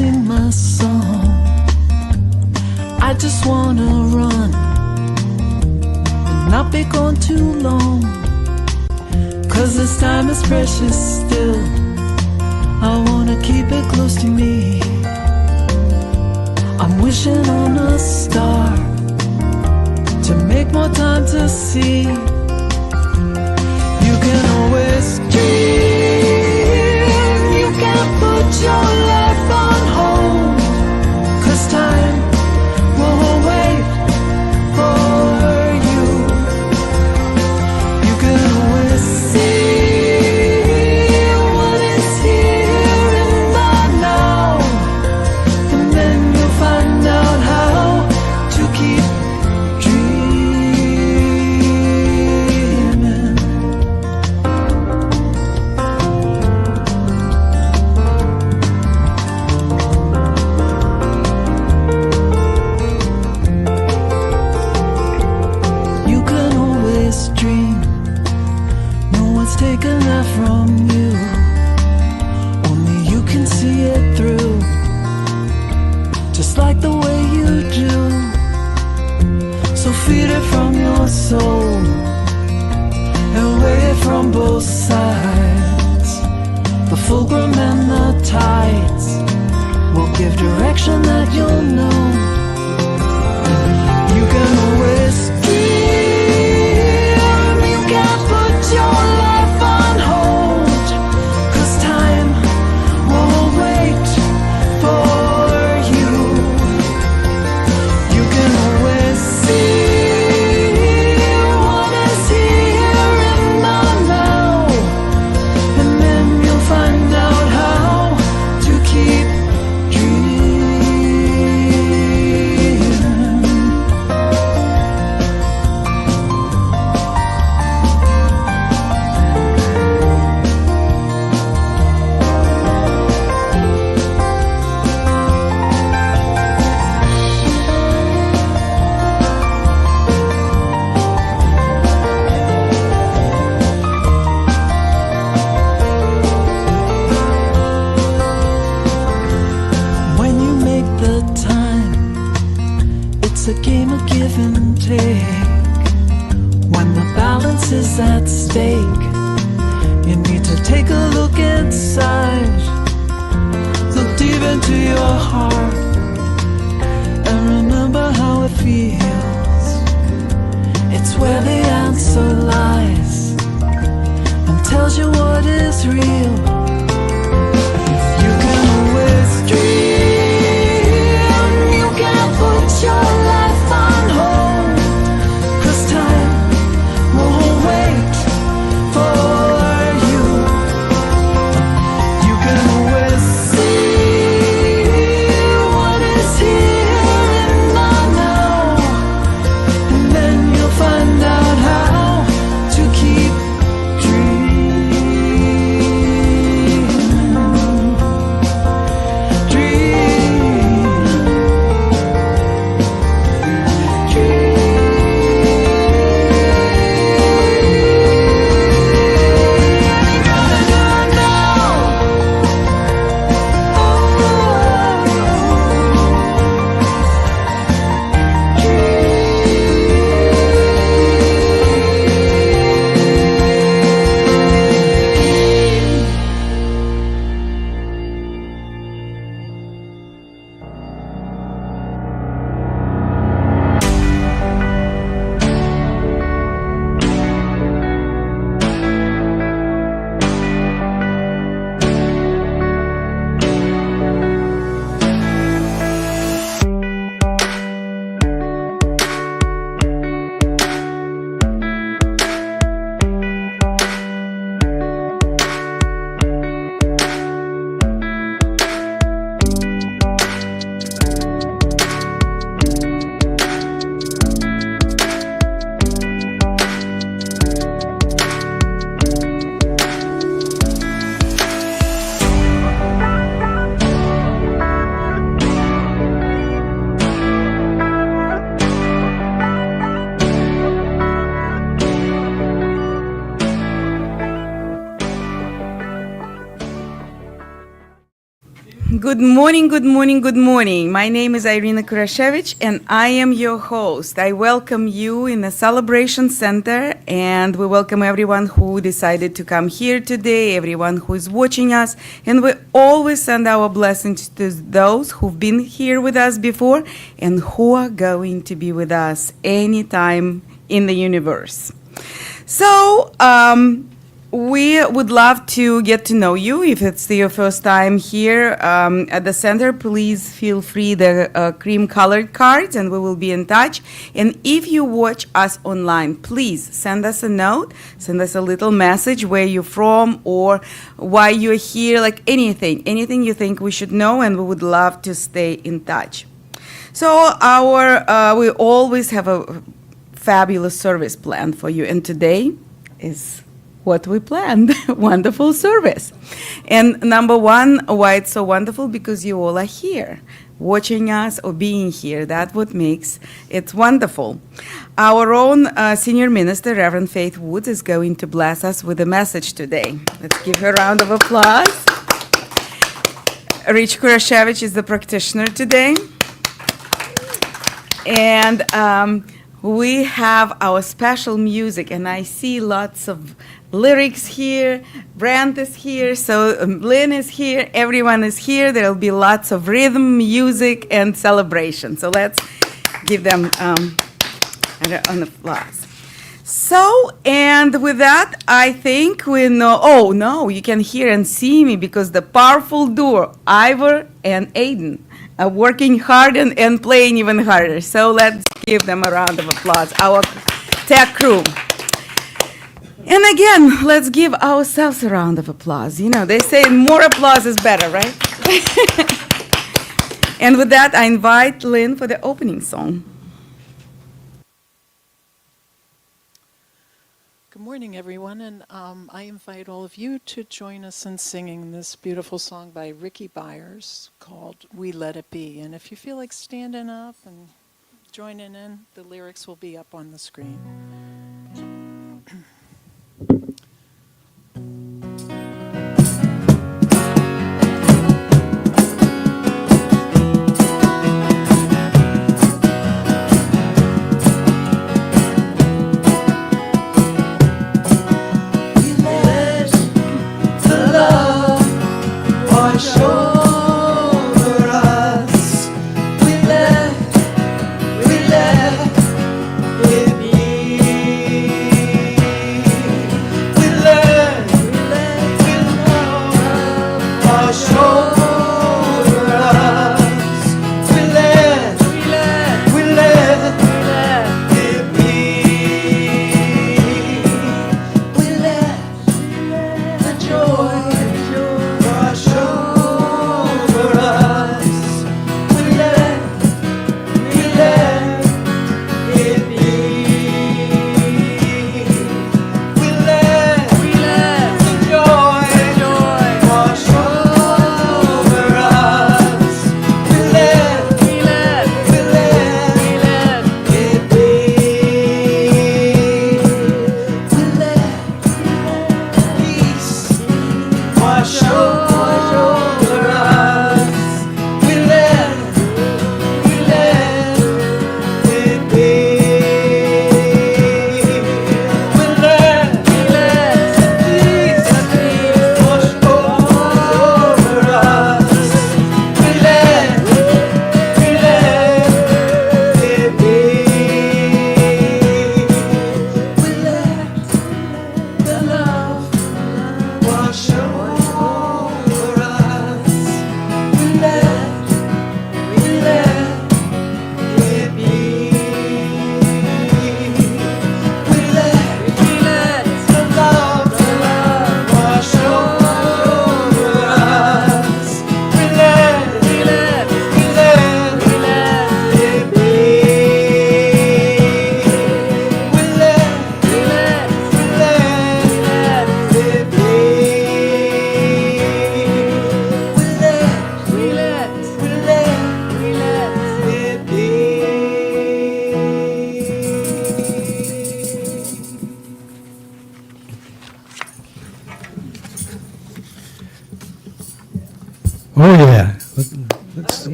sing my song. I just wanna run and not be gone too long, 'cause this time is precious still. I wanna keep it close to me. I'm wishing on a star to make more time to see. You can always dream. You can put your life on hold, 'cause time won't wait for you. You can always see what is here in the now, and then you'll find out how to keep dreaming. You can always dream. No one's taken that from you. Only you can see it through, just like the way you do. So feed it from your soul and weigh it from both sides. The fulcrum and the tides will give direction that you'll know. You can always dream. You can put your life on hold, 'cause time won't wait for you. You can always see what is here in the now, and then you'll find out how to keep dreaming. When you make the time, it's a game of give and take. When the balance is at stake, you need to take a look inside. Look deep into your heart and remember how it feels. It's where the answer lies and tells you what is real. You can always dream. You can put your life on hold, 'cause time won't wait for you. You can always see what is here in the now, and then you'll find out how to keep dreaming. Good morning, good morning, good morning. My name is Irina Kurasiewicz, and I am your host. I welcome you in the Celebration Center, and we welcome everyone who decided to come here today, everyone who is watching us, and we always send our blessings to those who've been here with us before and who are going to be with us anytime in the universe. So, we would love to get to know you. If it's your first time here at the center, please feel free the cream-colored cards, and we will be in touch. And if you watch us online, please send us a note, send us a little message where you're from or why you're here, like anything you think we should know, and we would love to stay in touch. So we always have a fabulous service plan for you, and today is what we planned. Wonderful service. And number one, why it's so wonderful, because you all are here watching us or being here. That's what makes it wonderful. Our own senior minister, Reverend Faith Woods, is going to bless us with a message today. Let's give her a round of applause. Rich Kurasiewicz is the practitioner today. And we have our special music, and I see lots of lyrics here. Brent is here, so Lynn is here, everyone is here. There will be lots of rhythm, music, and celebration. So let's give them an applause. So, and with that, I think we know, oh no, you can hear and see me because the powerful duo, Ivor and Aiden, are working hard and playing even harder. So let's give them a round of applause, our tech crew. And again, let's give ourselves a round of applause. You know, they say more applause is better, right? And with that, I invite Lynn for the opening song. Good morning, everyone, and I invite all of you to join us in singing this beautiful song by Ricky Byers called We Let It Be. And if you feel like standing up and joining in, the lyrics will be up on the screen. We let it be.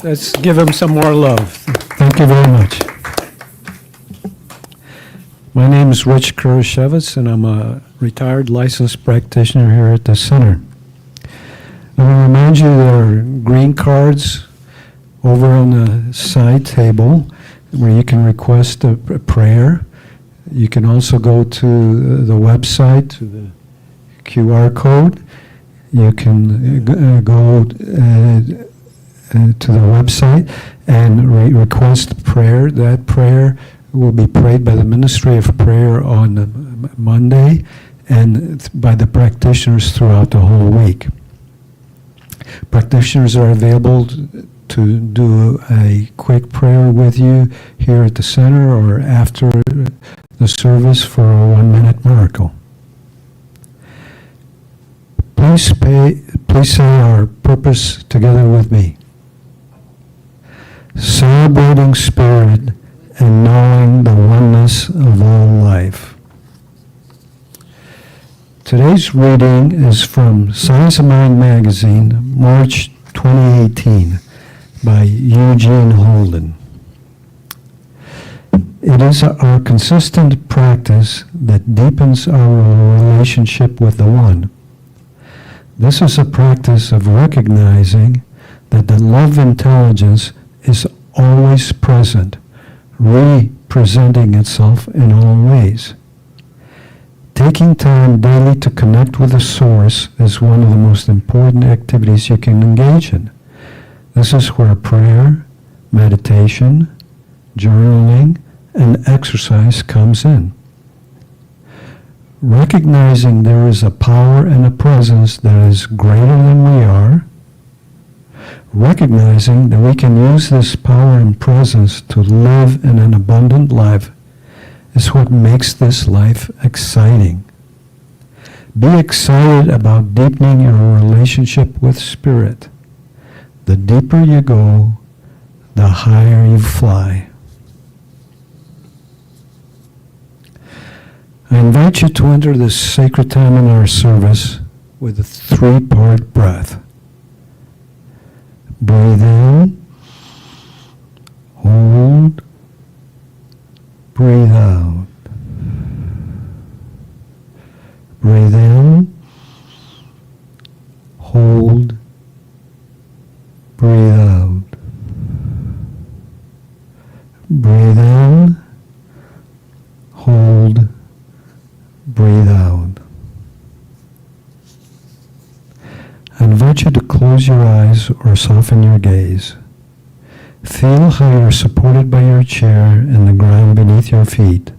Let's give him some more love. Thank you very much. My name is Rich Kurasiewicz, and I'm a retired licensed practitioner here at the center. I want to remind you there are green cards over on the side table where you can request a prayer. You can also go to the website, to the QR code. You can go to the website and request prayer. That prayer will be prayed by the Ministry of Prayer on Monday and by the practitioners throughout the whole week. Practitioners are available to do a quick prayer with you here at the center or after the service for a 1-minute miracle. Please say our purpose together with me. Celebrating spirit and knowing the oneness of all life. Today's reading is from Science of Mind magazine, March 2018, by Eugene Holden. It is our consistent practice that deepens our relationship with the One. This is a practice of recognizing that the love intelligence is always present, representing itself in all ways. Taking time daily to connect with the Source is one of the most important activities you can engage in. This is where prayer, meditation, journaling, and exercise comes in. Recognizing there is a power and a presence that is greater than we are, recognizing that we can use this power and presence to live in an abundant life is what makes this life exciting. Be excited about deepening your relationship with Spirit. The deeper you go, the higher you fly. I invite you to enter this sacred time in our service with a 3-part breath. Breathe in, hold, breathe out. Breathe in, hold, breathe out. Breathe in, hold, breathe out. I invite you to close your eyes or soften your gaze. Feel how you're supported by your chair and the ground beneath your feet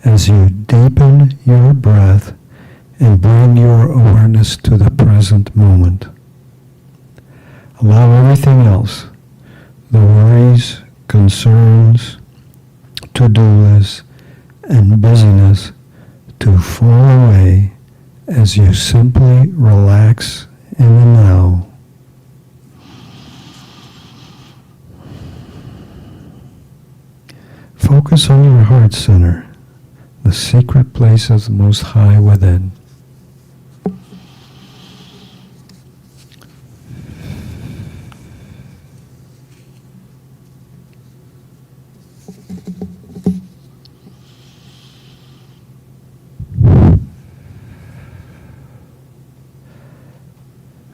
as you deepen your breath and bring your awareness to the present moment. Allow everything else, the worries, concerns, to-do lists, and busyness to fall away as you simply relax in the now. Focus on your heart center, the secret place of the Most High within.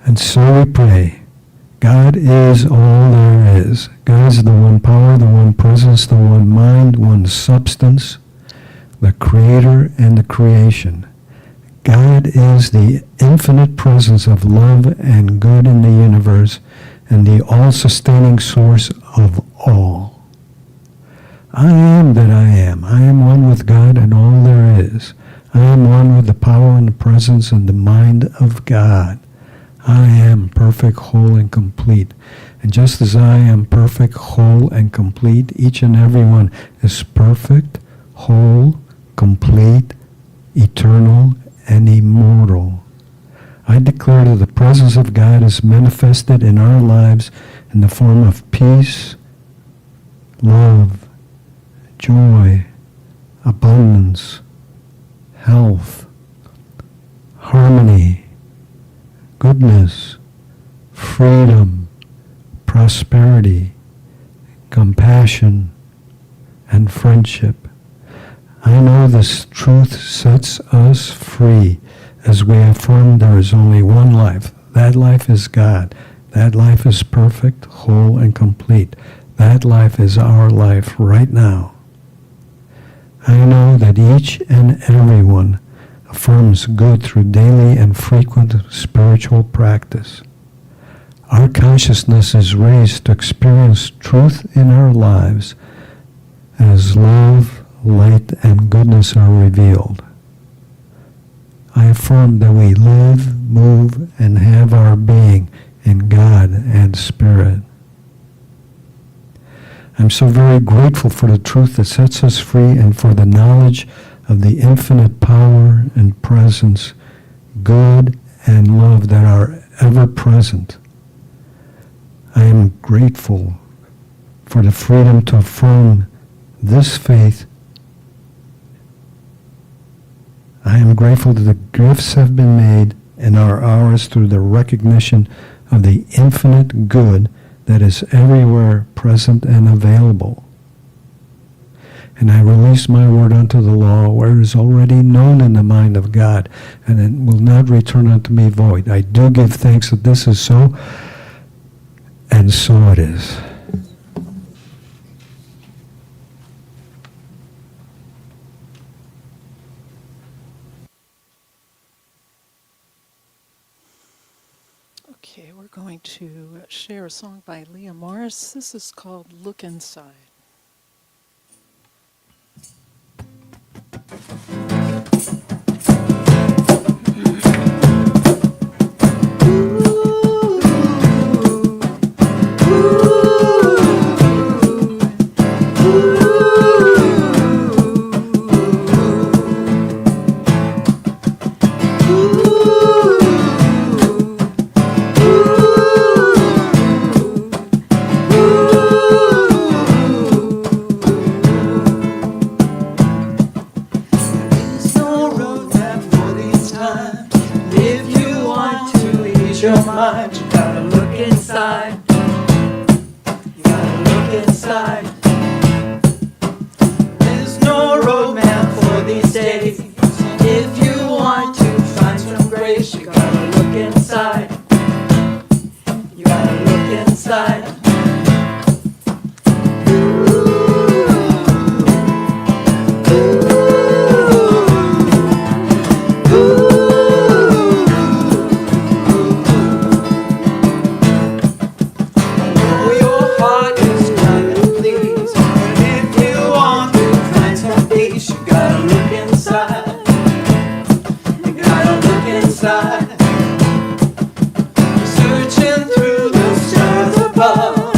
And so we pray, God is all there is. God is the one power, the one presence, the one mind, one substance, the creator and the creation. God is the infinite presence of love and good in the universe and the all-sustaining source of all. I am that I am. I am one with God and all there is. I am one with the power and the presence and the mind of God. I am perfect, whole, and complete. And just as I am perfect, whole, and complete, each and every one is perfect, whole, complete, eternal, and immortal. I declare that the presence of God is manifested in our lives in the form of peace, love, joy, abundance, health, harmony, goodness, freedom, prosperity, compassion, and friendship. I know this truth sets us free as we affirm there is only one life. That life is God. That life is perfect, whole, and complete. That life is our life right now. I know that each and every one affirms good through daily and frequent spiritual practice. Our consciousness is raised to experience truth in our lives as love, light, and goodness are revealed. I affirm that we live, move, and have our being in God and Spirit. I'm so very grateful for the truth that sets us free and for the knowledge of the infinite power and presence, good and love that are ever present. I am grateful for the freedom to affirm this faith. I am grateful that the gifts have been made and are ours through the recognition of the infinite good that is everywhere present and available. And I release my word unto the law where it is already known in the mind of God, and it will not return unto me void. I do give thanks that this is so, and so it is. Okay, we're going to share a song by Leah Morris. This is called Look Inside. Your mind, you gotta look inside. You gotta look inside. There's no roadmap for these days. If you want to find some grace, you gotta look inside. You gotta look inside. Searching through the stars above.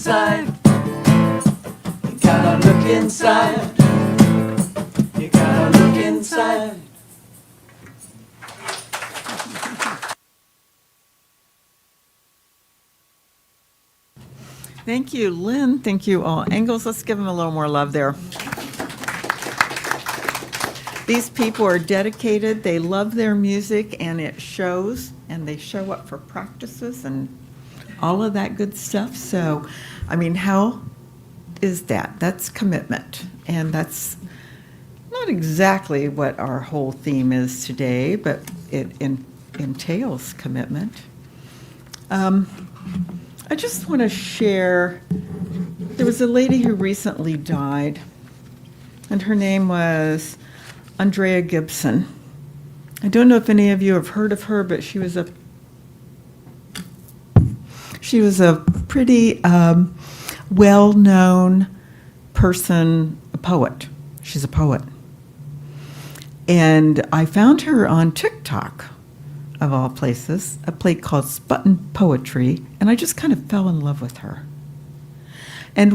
inside. You gotta look inside. You gotta look inside. Thank you, Lynn. Thank you, all angles. Let's give them a little more love there. These people are dedicated. They love their music, and it shows, and they show up for practices and all of that good stuff. So, I mean, how is that? That's commitment, and that's not exactly what our whole theme is today, but it entails commitment. I just want to share, there was a lady who recently died, and her name was Andrea Gibson. I don't know if any of you have heard of her, but she was a pretty well-known person, a poet. She's a poet. And I found her on TikTok, of all places, a play called Sputtin' Poetry, and I just kind of fell in love with her. And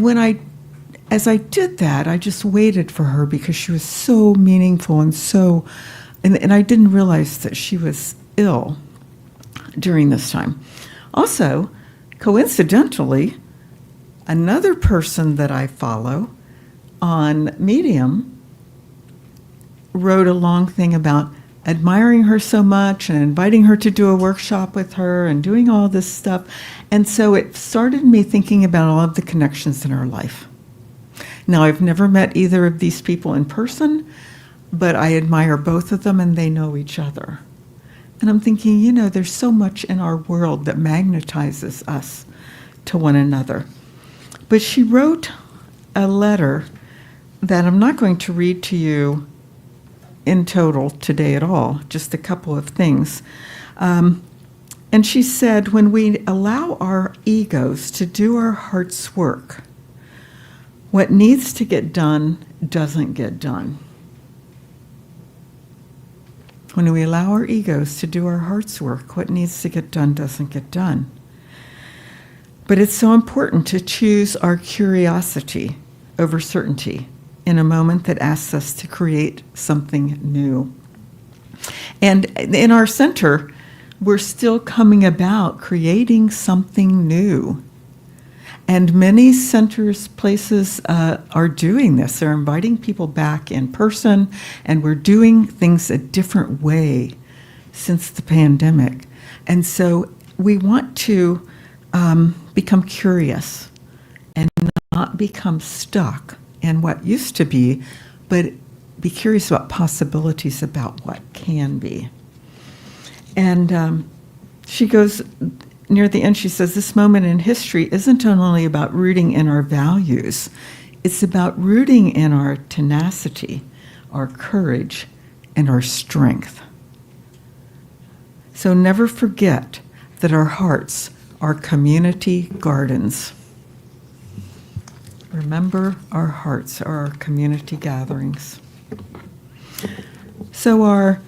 as I did that, I just waited for her because she was so meaningful and I didn't realize that she was ill during this time. Also, coincidentally, another person that I follow on Medium wrote a long thing about admiring her so much and inviting her to do a workshop with her and doing all this stuff. And so it started me thinking about all of the connections in our life. Now, I've never met either of these people in person, but I admire both of them and they know each other. And I'm thinking, you know, there's so much in our world that magnetizes us to one another. But she wrote a letter that I'm not going to read to you in total today at all, just a couple of things. And she said, when we allow our egos to do our heart's work, what needs to get done doesn't get done. When we allow our egos to do our heart's work, what needs to get done doesn't get done. But it's so important to choose our curiosity over certainty in a moment that asks us to create something new. And in our center, we're still coming about creating something new. And many centers, places are doing this. They're inviting people back in person, and we're doing things a different way since the pandemic. And so we want to become curious and not become stuck in what used to be, but be curious about possibilities about what can be. And she goes, near the end, she says, this moment in history isn't only about rooting in our values, it's about rooting in our tenacity, our courage, and our strength. So never forget that our hearts are community gardens. Remember, our hearts are our community gatherings. So our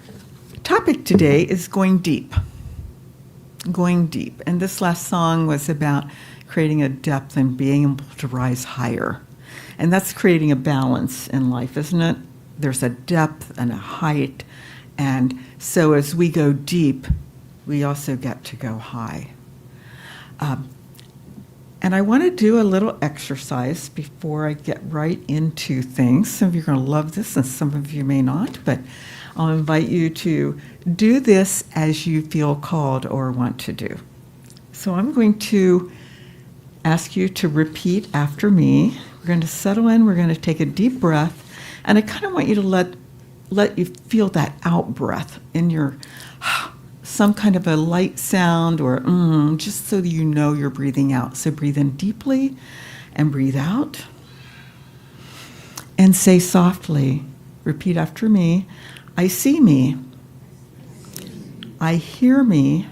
topic today is going deep. Going deep. And this last song was about creating a depth and being able to rise higher. And that's creating a balance in life, isn't it? There's a depth and a height. And so as we go deep, we also get to go high. And I want to do a little exercise before I get right into things. Some of you are going to love this and some of you may not, but I'll invite you to do this as you feel called or want to do. So I'm going to ask you to repeat after me. We're going to settle in, we're going to take a deep breath, and I kind of want you to let you feel that out breath in your some kind of a light sound or just so you know you're breathing out. So breathe in deeply and breathe out. And say softly, repeat after me, I see me. I hear me.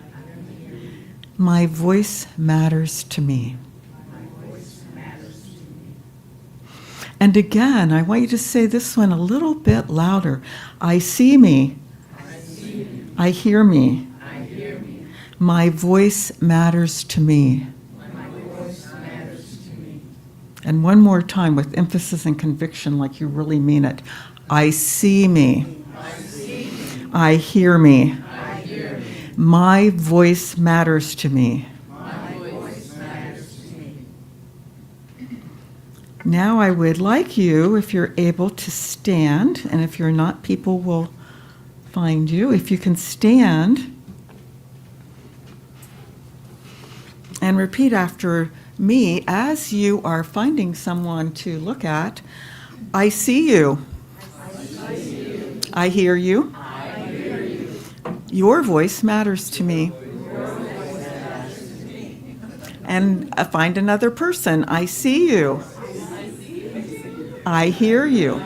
My voice matters to me. And again, I want you to say this one a little bit louder. I see me. I hear me. My voice matters to me. And one more time with emphasis and conviction like you really mean it. I see me. I hear me. My voice matters to me. Now I would like you, if you're able to stand, and if you're not, people will find you. If you can stand and repeat after me as you are finding someone to look at. I see you. I hear you. Your voice matters to me. And find another person. I see you. I hear you.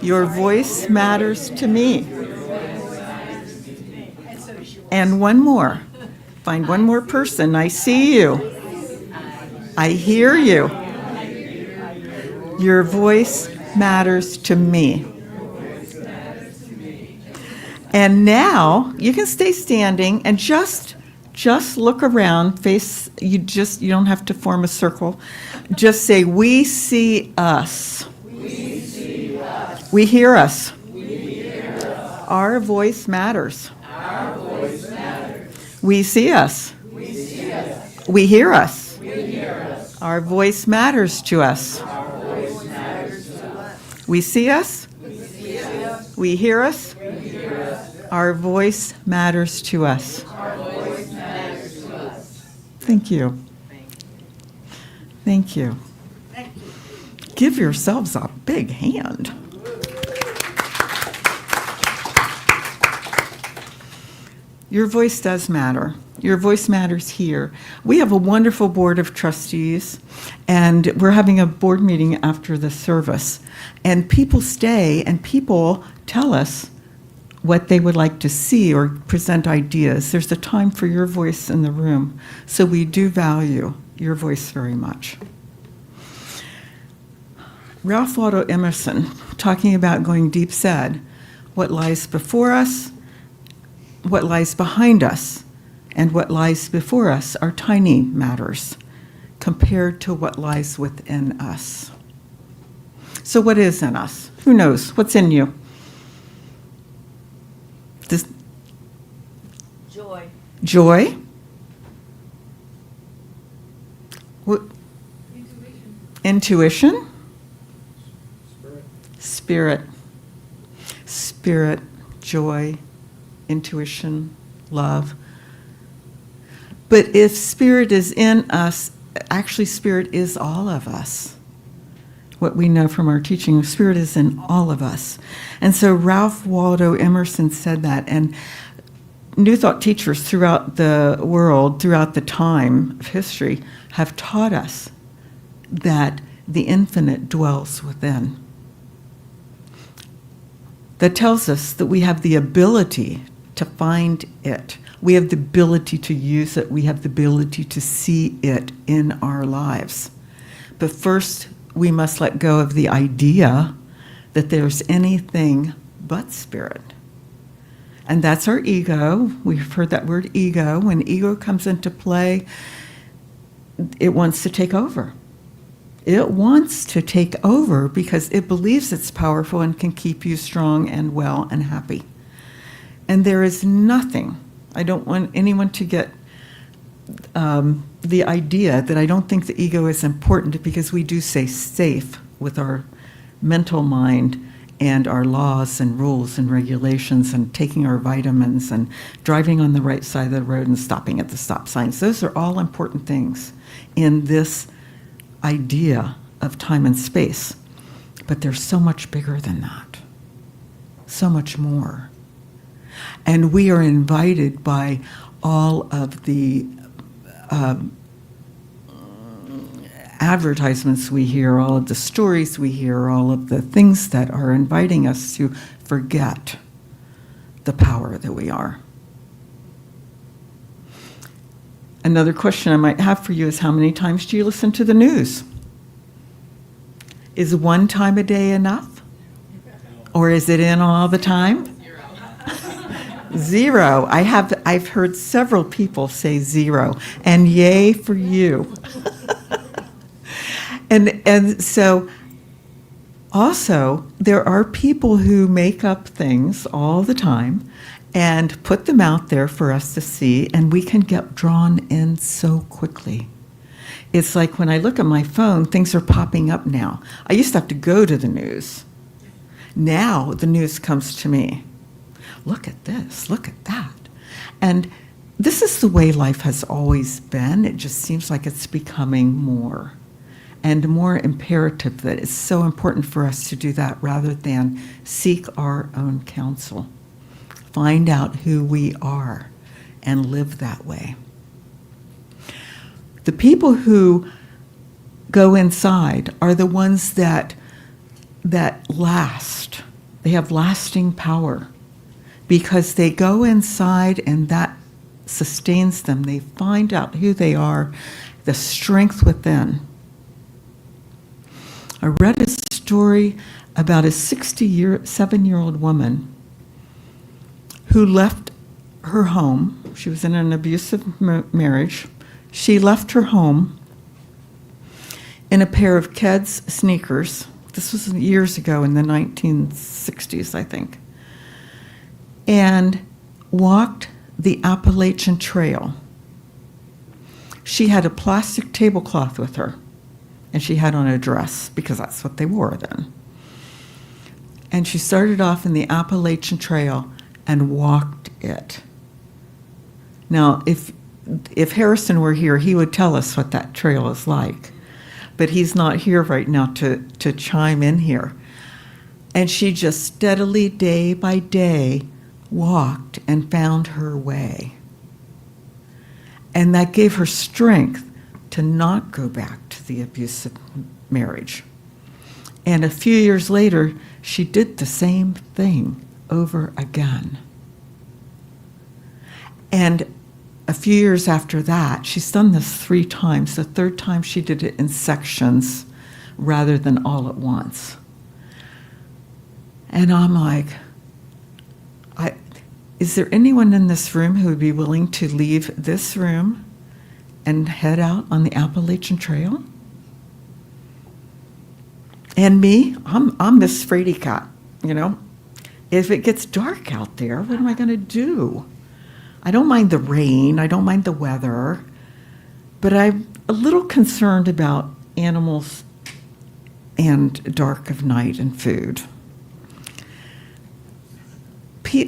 Your voice matters to me. And one more. Find one more person. I see you. I hear you. Your voice matters to me. And now you can stay standing and just look around, you don't have to form a circle. Just say, we see us. We see us. We hear us. We hear us. Our voice matters. Our voice matters. We see us. We see us. We hear us. We hear us. Our voice matters to us. Our voice matters to us. We see us. We see us. We hear us. We hear us. Our voice matters to us. Our voice matters to us. Thank you. Thank you. Give yourselves a big hand. Your voice does matter. Your voice matters here. We have a wonderful board of trustees, and we're having a board meeting after the service. And people stay, and people tell us what they would like to see or present ideas. There's a time for your voice in the room, so we do value your voice very much. Ralph Waldo Emerson, talking about going deep, said, what lies before us, what lies behind us, and what lies before us are tiny matters compared to what lies within us. So what is in us? Who knows? What's in you? Joy. Joy? What? Intuition? Spirit. Spirit, joy, intuition, love. But if spirit is in us, actually spirit is all of us. What we know from our teaching, spirit is in all of us. And so Ralph Waldo Emerson said that, and New Thought teachers throughout the world, throughout the time of history, have taught us that the infinite dwells within. That tells us that we have the ability to find it. We have the ability to use it. We have the ability to see it in our lives. But first, we must let go of the idea that there's anything but spirit. And that's our ego. We've heard that word ego. When ego comes into play, it wants to take over. It wants to take over because it believes it's powerful and can keep you strong and well and happy. And there is nothing, I don't want anyone to get the idea that I don't think the ego is important, because we do stay safe with our mental mind and our laws and rules and regulations and taking our vitamins and driving on the right side of the road and stopping at the stop signs. Those are all important things in this idea of time and space. But they're so much bigger than that. So much more. And we are invited by all of the advertisements we hear, all of the stories we hear, all of the things that are inviting us to forget the power that we are. Another question I might have for you is, how many times do you listen to the news? Is one time a day enough? Or is it in all the time? Zero. I've heard several people say zero, and yay for you. And so also there are people who make up things all the time and put them out there for us to see, and we can get drawn in so quickly. It's like when I look at my phone, things are popping up now. I used to have to go to the news. Now the news comes to me. Look at this, look at that. And this is the way life has always been. It just seems like it's becoming more and more imperative that it's so important for us to do that rather than seek our own counsel. Find out who we are and live that way. The people who go inside are the ones that last. They have lasting power because they go inside and that sustains them. They find out who they are, the strength within. I read a story about a 67-year-old woman who left her home. She was in an abusive marriage. She left her home in a pair of Keds sneakers. This was years ago in the 1960s, I think. And walked the Appalachian Trail. She had a plastic tablecloth with her, and she had on a dress because that's what they wore then. And she started off in the Appalachian Trail and walked it. Now, if Harrison were here, he would tell us what that trail is like. But he's not here right now to chime in here. And she just steadily, day by day, walked and found her way. And that gave her strength to not go back to the abusive marriage. And a few years later, she did the same thing over again. And a few years after that, she's done this 3 times. The third time she did it in sections rather than all at once. And I'm like, is there anyone in this room who would be willing to leave this room and head out on the Appalachian Trail? And me, I'm this fraidy cat, you know. If it gets dark out there, what am I going to do? I don't mind the rain, I don't mind the weather, but I'm a little concerned about animals and dark of night and food.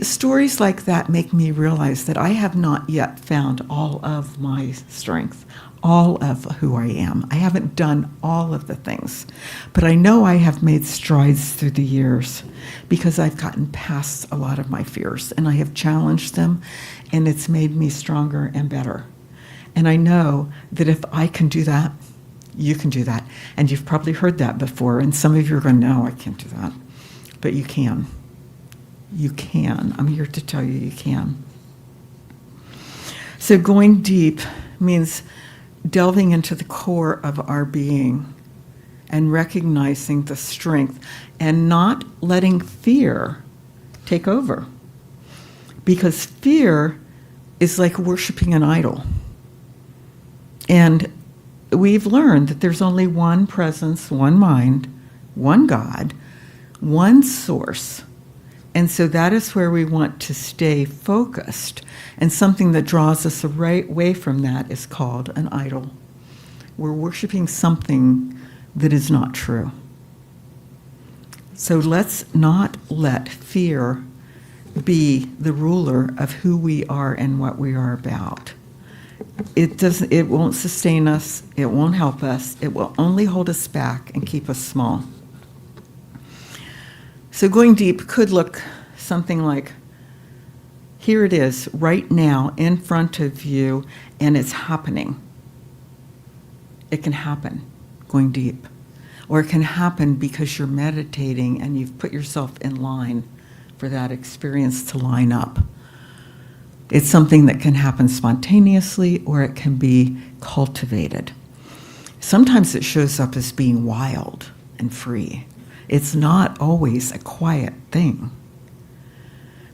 Stories like that make me realize that I have not yet found all of my strength, all of who I am. I haven't done all of the things, but I know I have made strides through the years because I've gotten past a lot of my fears and I have challenged them, and it's made me stronger and better. And I know that if I can do that, you can do that. And you've probably heard that before, and some of you are going, no, I can't do that. But you can. You can. I'm here to tell you you can. So going deep means delving into the core of our being and recognizing the strength and not letting fear take over. Because fear is like worshiping an idol. And we've learned that there's only one presence, one mind, one God, one source. And so that is where we want to stay focused. And something that draws us away from that is called an idol. We're worshiping something that is not true. So let's not let fear be the ruler of who we are and what we are about. It won't sustain us, it won't help us, it will only hold us back and keep us small. So going deep could look something like, here it is right now in front of you, and it's happening. It can happen, going deep. Or it can happen because you're meditating and you've put yourself in line for that experience to line up. It's something that can happen spontaneously, or it can be cultivated. Sometimes it shows up as being wild and free. It's not always a quiet thing.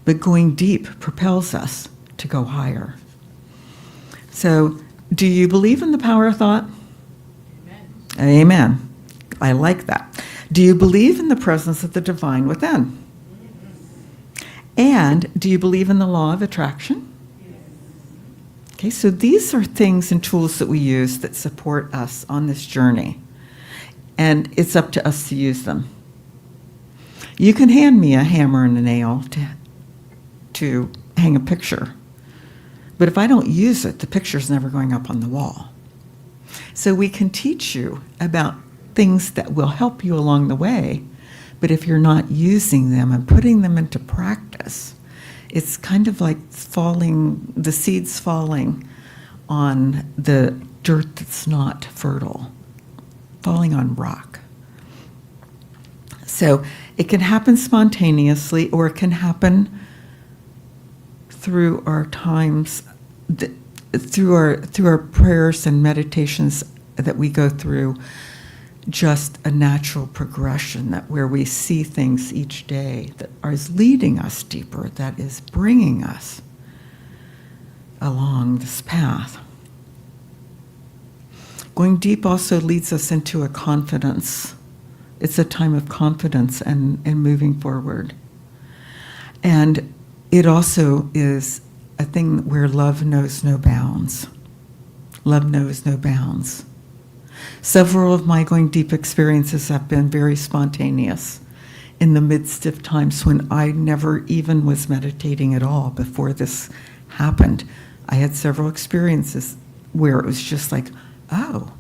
But going deep propels us to go higher. So, do you believe in the power of thought? Amen. Amen. I like that. Do you believe in the presence of the divine within? And do you believe in the law of attraction? Okay, so these are things and tools that we use that support us on this journey. And it's up to us to use them. You can hand me a hammer and a nail to hang a picture. But if I don't use it, the picture's never going up on the wall. So we can teach you about things that will help you along the way, but if you're not using them and putting them into practice, it's kind of like the seeds falling on the dirt that's not fertile, falling on rock. So it can happen spontaneously, or it can happen through our times, through our prayers and meditations that we go through, just a natural progression where we see things each day that is leading us deeper, that is bringing us along this path. Going deep also leads us into a confidence. It's a time of confidence and moving forward. And it also is a thing where love knows no bounds. Love knows no bounds. Several of my going deep experiences have been very spontaneous in the midst of times when I never even was meditating at all before this happened. I had several experiences where it was just like, oh.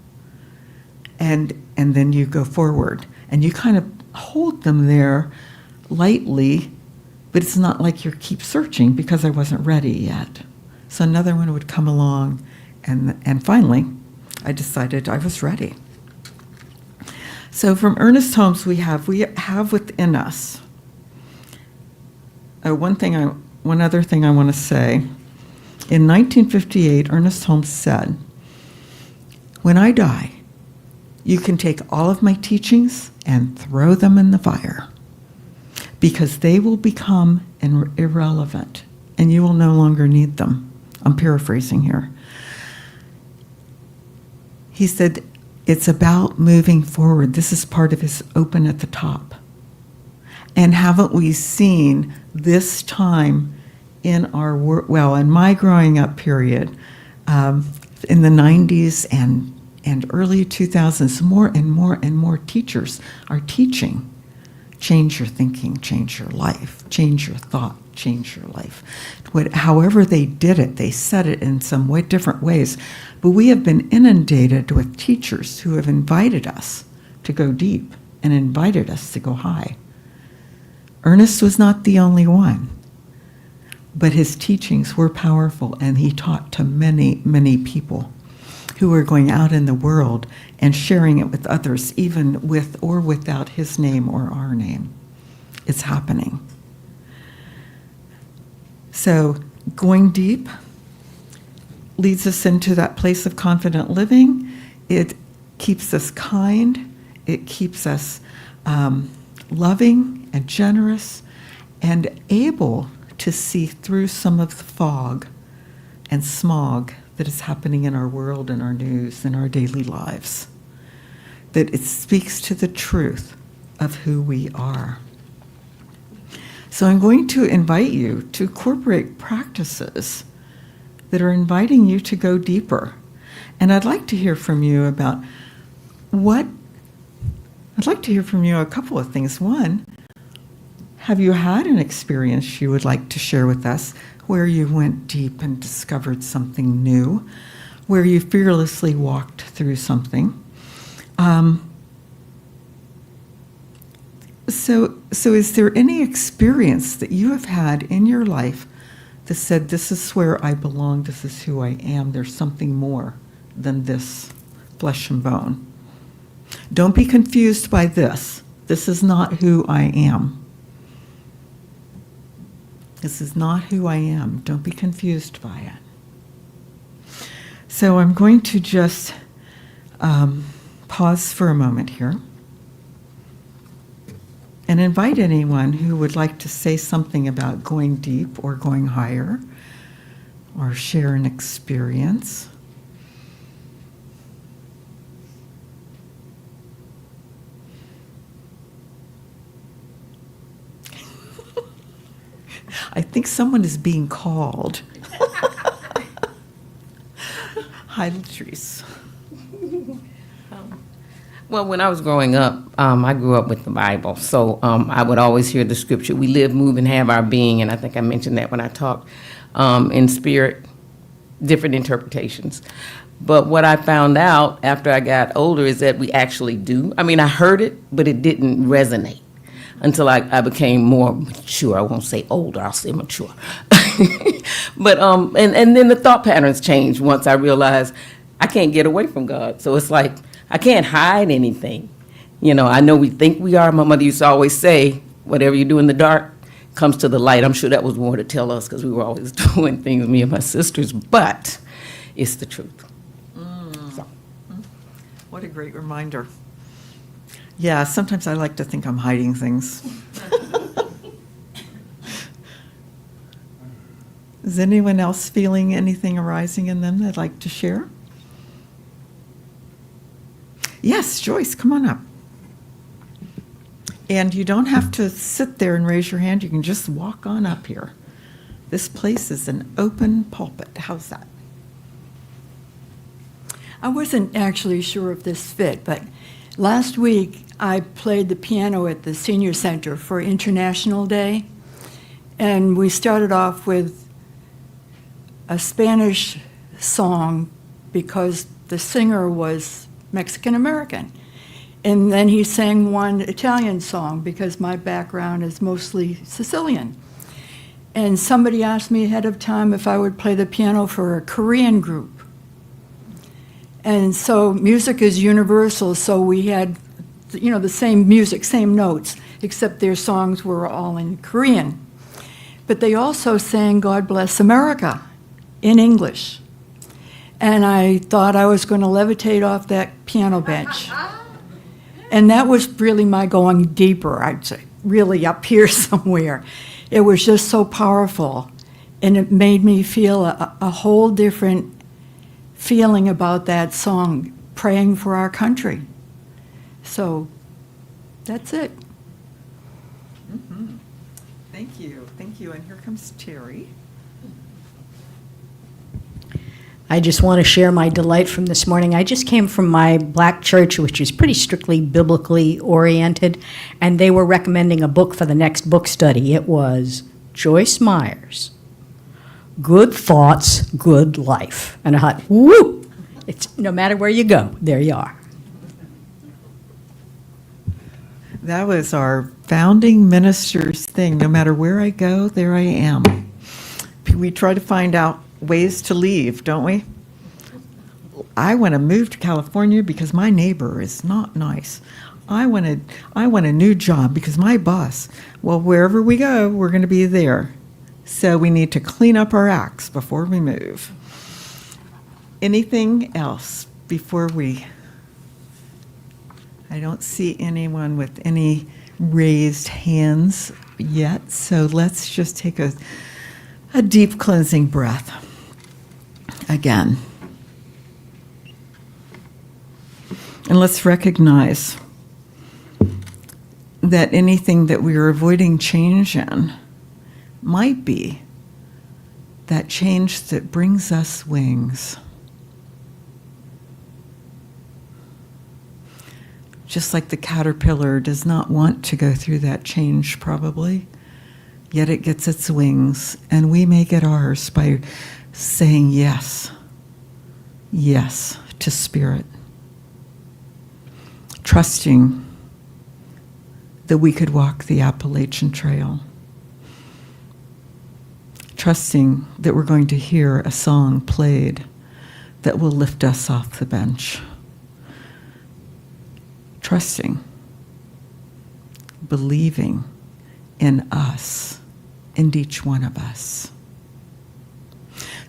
And then you go forward and you kind of hold them there lightly, but it's not like you keep searching because I wasn't ready yet. So another one would come along, and finally, I decided I was ready. So from Ernest Holmes, we have within us. One other thing I want to say. In 1958, Ernest Holmes said, "When I die, you can take all of my teachings and throw them in the fire, because they will become irrelevant, and you will no longer need them." I'm paraphrasing here. He said, it's about moving forward. This is part of his open at the top. And haven't we seen this time in our work, well, in my growing up period, in the 90s and early 2000s, more and more and more teachers are teaching. Change your thinking, change your life, change your thought, change your life. However they did it, they said it in some different ways. But we have been inundated with teachers who have invited us to go deep and invited us to go high. Ernest was not the only one, but his teachings were powerful, and he taught to many, many people who were going out in the world and sharing it with others, even with or without his name or our name. It's happening. So going deep leads us into that place of confident living. It keeps us kind. It keeps us loving and generous and able to see through some of the fog and smog that is happening in our world, in our news, in our daily lives. That it speaks to the truth of who we are. So I'm going to invite you to incorporate practices that are inviting you to go deeper. And I'd like to hear from you about I'd like to hear from you a couple of things. One, have you had an experience you would like to share with us where you went deep and discovered something new, where you fearlessly walked through something? So is there any experience that you have had in your life that said, this is where I belong, this is who I am, there's something more than this flesh and bone? Don't be confused by this. This is not who I am. This is not who I am. Don't be confused by it. So I'm going to just pause for a moment here and invite anyone who would like to say something about going deep or going higher or share an experience. I think someone is being called. Hi, Latrice. Well, when I was growing up, I grew up with the Bible, so I would always hear the scripture, we live, move, and have our being, and I think I mentioned that when I talked in spirit, different interpretations. But what I found out after I got older is that we actually do. I mean, I heard it, but it didn't resonate until I became more mature. I won't say older, I'll say mature. But, and then the thought patterns changed once I realized I can't get away from God. So it's like, I can't hide anything. You know, I know we think we are. My mother used to always say, whatever you do in the dark comes to the light. I'm sure that was more to tell us because we were always doing things, me and my sisters, but it's the truth. So. What a great reminder. Yeah, sometimes I like to think I'm hiding things. Is anyone else feeling anything arising in them they'd like to share? Yes, Joyce, come on up. And you don't have to sit there and raise your hand. You can just walk on up here. This place is an open pulpit. How's that? I wasn't actually sure if this fit, but last week I played the piano at the Senior Center for International Day, and we started off with a Spanish song because the singer was Mexican-American. And then he sang one Italian song because my background is mostly Sicilian. And somebody asked me ahead of time if I would play the piano for a Korean group. And so music is universal, so we had, you know, the same music, same notes, except their songs were all in Korean. But they also sang God Bless America in English. And I thought I was going to levitate off that piano bench. And that was really my going deeper, I'd say, really up here somewhere. It was just so powerful. And it made me feel a whole different feeling about that song, praying for our country. So that's it. Mm-hmm. Thank you. Thank you. And here comes Terry. I just want to share my delight from this morning. I just came from my black church, which is pretty strictly biblically oriented, and they were recommending a book for the next book study. It was Joyce Meyer's Good Thoughts, Good Life. And I thought, woo! It's no matter where you go, there you are. That was our founding minister's thing. No matter where I go, there I am. We try to find out ways to leave, don't we? I want to move to California because my neighbor is not nice. I want a new job because my boss, well, wherever we go, we're going to be there. So we need to clean up our acts before we move. Anything else before we? I don't see anyone with any raised hands yet, so let's just take a deep cleansing breath. Again. And let's recognize that anything that we are avoiding change in might be that change that brings us wings. Just like the caterpillar does not want to go through that change probably, yet it gets its wings, and we may get ours by saying yes, yes to Spirit, trusting that we could walk the Appalachian Trail, trusting that we're going to hear a song played that will lift us off the bench, trusting, believing in us, in each one of us.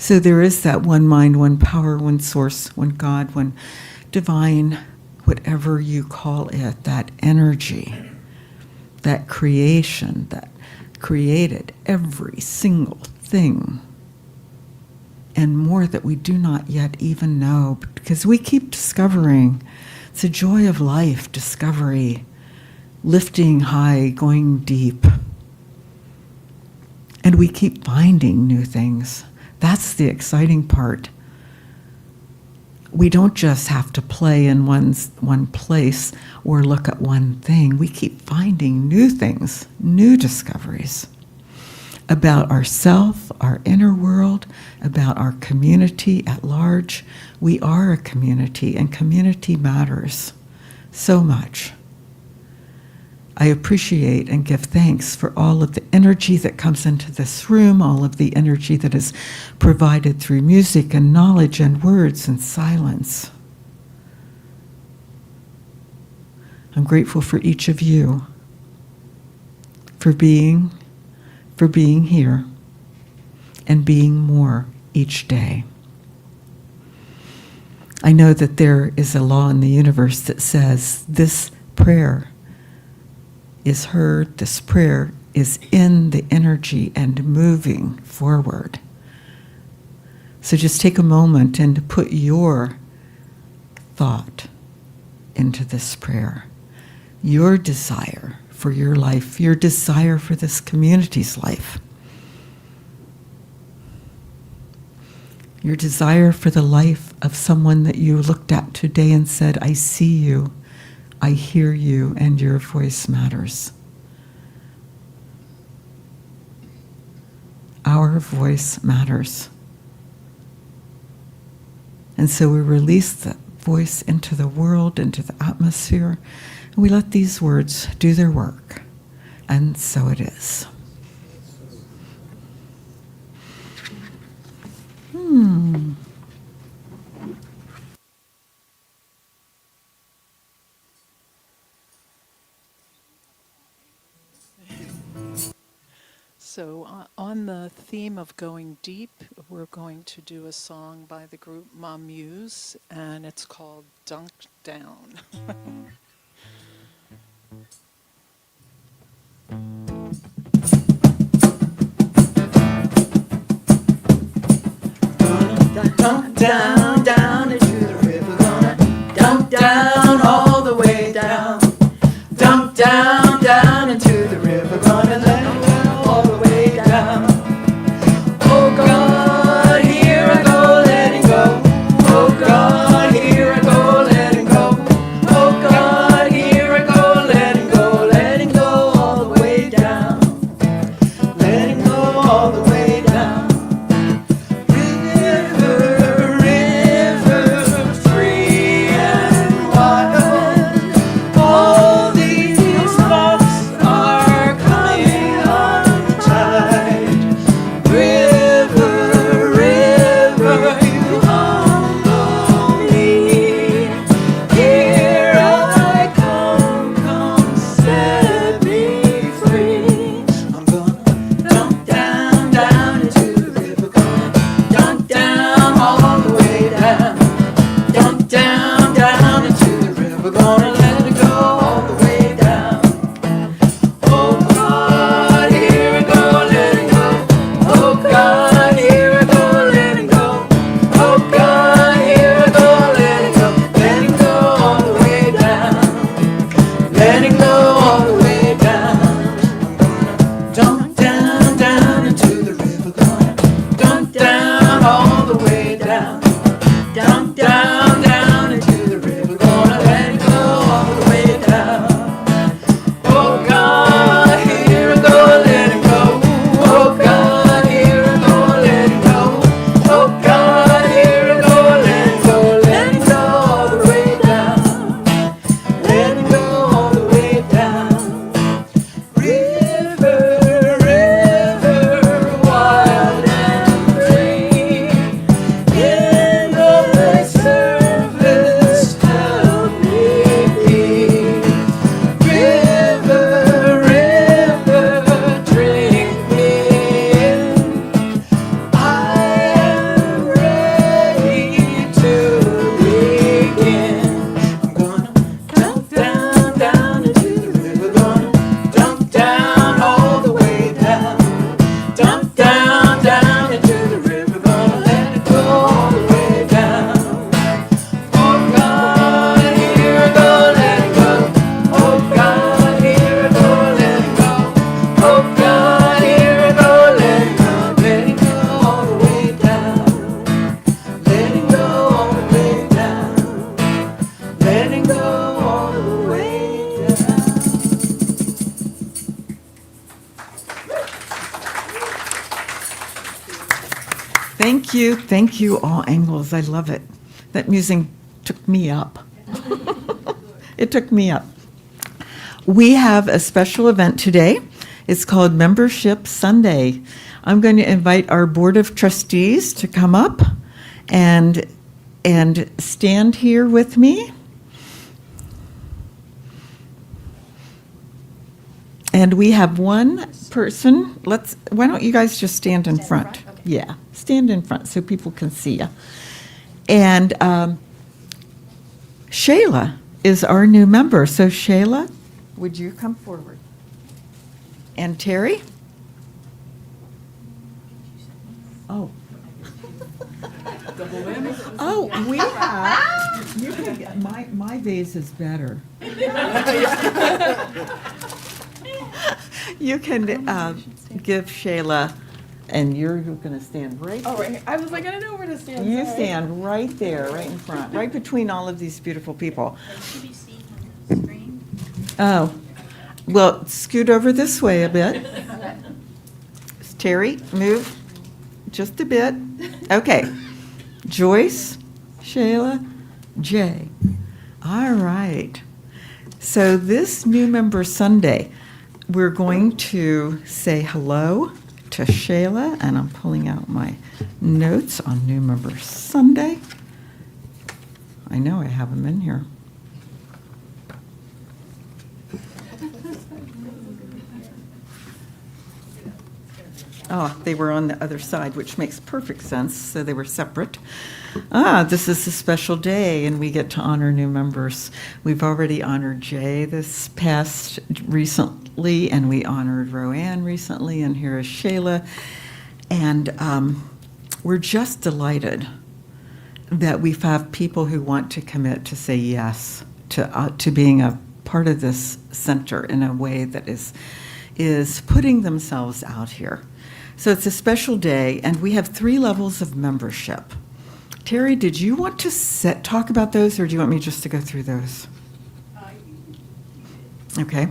So there is that one mind, one power, one source, one God, one divine, whatever you call it, that energy, that creation that created every single thing and more that we do not yet even know, because we keep discovering. It's a joy of life, discovery, lifting high, going deep. And we keep finding new things. That's the exciting part. we don't just have to play in one place or look at one thing. We keep finding new things, new discoveries about ourself, our inner world, about our community at large. We are a community, and community matters so much. I appreciate and give thanks for all of the energy that comes into this room, all of the energy that is provided through music and knowledge and words and silence. I'm grateful for each of you, for being here and being more each day. I know that there is a law in the universe that says this prayer is heard, this prayer is in the energy and moving forward. So just take a moment and put your thought into this prayer, your desire for your life, your desire for this community's life, your desire for the life of someone that you looked at today and said, I see you, I hear you, and your voice matters. Our voice matters. And so we release that voice into the world, into the atmosphere, and we let these words do their work. And so it is. So on the theme of going deep, we're going to do a song by the group Mamuse, and it's called Dunked Down. Dunk down, down into the river, gonna dunk down all the way down. Dunk down, down into the river, gonna let it go all the way down. Oh God, here I go, letting go. Oh God, here I go, letting go. Oh God, here I go, letting go all the way down. Letting go all the way down. Free and wild, all these Thank you. Thank you, all angles. I love it. That music took me up. It took me up. We have a special event today. It's called Membership Sunday. I'm going to invite our Board of Trustees to come up and stand here with me. And we have one person. Why don't you guys just stand in front? Yeah, stand in front so people can see you. And Shayla is our new member. So Shayla, would you come forward? And Terry? Oh. Oh, we have. You can get, my vase is better. You can give Shayla, and you're going to stand right there. Oh, right here. I was like, I don't know where to stand. You sorry. stand right there, right in front, right between all of these beautiful people. Oh, well, scoot over this way a bit. Terry, move just a bit. Okay. Joyce, Shayla, Jay. All right. So this new member Sunday, we're going to say hello to Shayla, and I'm pulling out my notes on new member Sunday. I know I have them in here. Oh, they were on the other side, which makes perfect sense, so they were separate. This is a special day, and we get to honor new members. We've already honored Jay this past recently, and we honored Roanne recently, and here is Shayla. And we're just delighted that we have people who want to commit to say yes to being a part of this center in a way that is putting themselves out here. So it's a special day, and we have 3 levels of membership. Terry, did you want to talk about those, or do you want me just to go through those? Okay.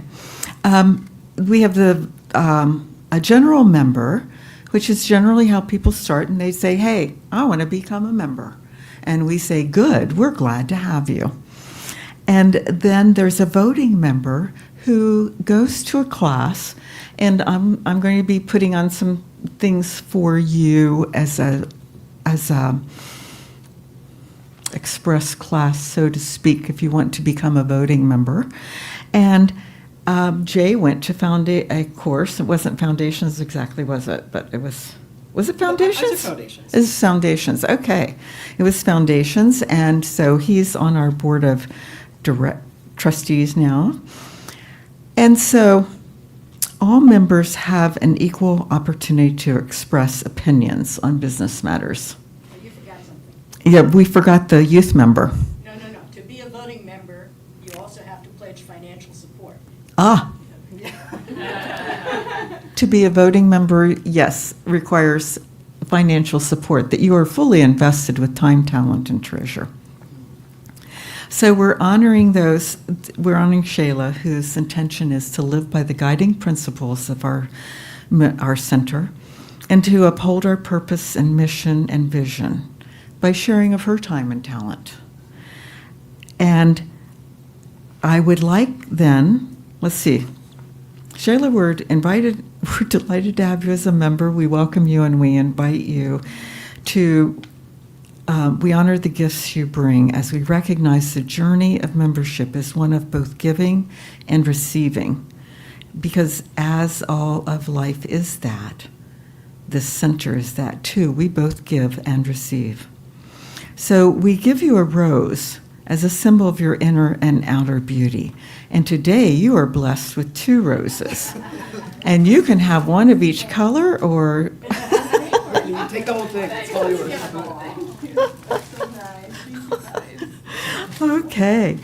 We have a general member, which is generally how people start, and they say, hey, I want to become a member. And we say, good, we're glad to have you. And then there's a voting member who goes to a class, and I'm going to be putting on some things for you as a express class, so to speak, if you want to become a voting member. And Jay went to a course. It wasn't Foundations exactly, was it? But it was it Foundations? I said Foundations. It was Foundations, okay. It was Foundations, and so he's on our board of trustees now. And so all members have an equal opportunity to express opinions on business matters. You forgot something. Yeah, we forgot the youth member. No. To be a voting member, you also have to pledge financial support. To be a voting member, yes, requires financial support, that you are fully invested with time, talent, and treasure. So we're honoring Shayla, whose intention is to live by the guiding principles of our center and to uphold our purpose and mission and vision by sharing of her time and talent. And I would like then, let's see, Shayla, we're delighted to have you as a member. We welcome you and we invite you to we honor the gifts you bring as we recognize the journey of membership as one of both giving and receiving. Because as all of life is that, this center is that too. We both give and receive. So we give you a rose as a symbol of your inner and outer beauty. And today you are blessed with 2 roses. And you can have one of each color or... Take the whole thing. It's all yours. Okay.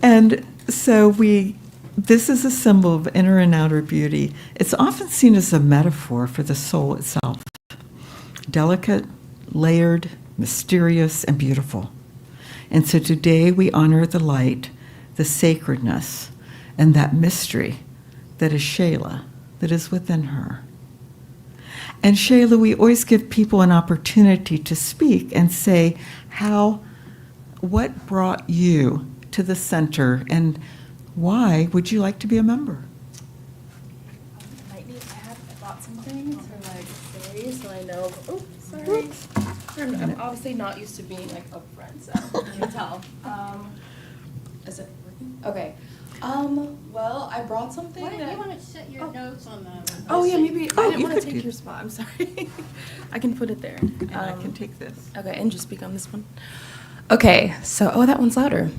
And so this is a symbol of inner and outer beauty. It's often seen as a metaphor for the soul itself. Delicate, layered, mysterious, and beautiful. And so today we honor the light, the sacredness, and that mystery that is Shayla, that is within her. And Shayla, we always give people an opportunity to speak and say what brought you to the center and why would you like to be a member? Might need to have bought something to like say so I know. Oh, sorry. I'm obviously not used to being like upfront, so you can tell. Is it working? Okay. Well, I brought something. Why don't you want to set your notes on the... Oh yeah, maybe I didn't you want to could take do your spot. I'm sorry. I can put it there. And I can take this. Okay, and just speak on this one. Okay, so that one's louder.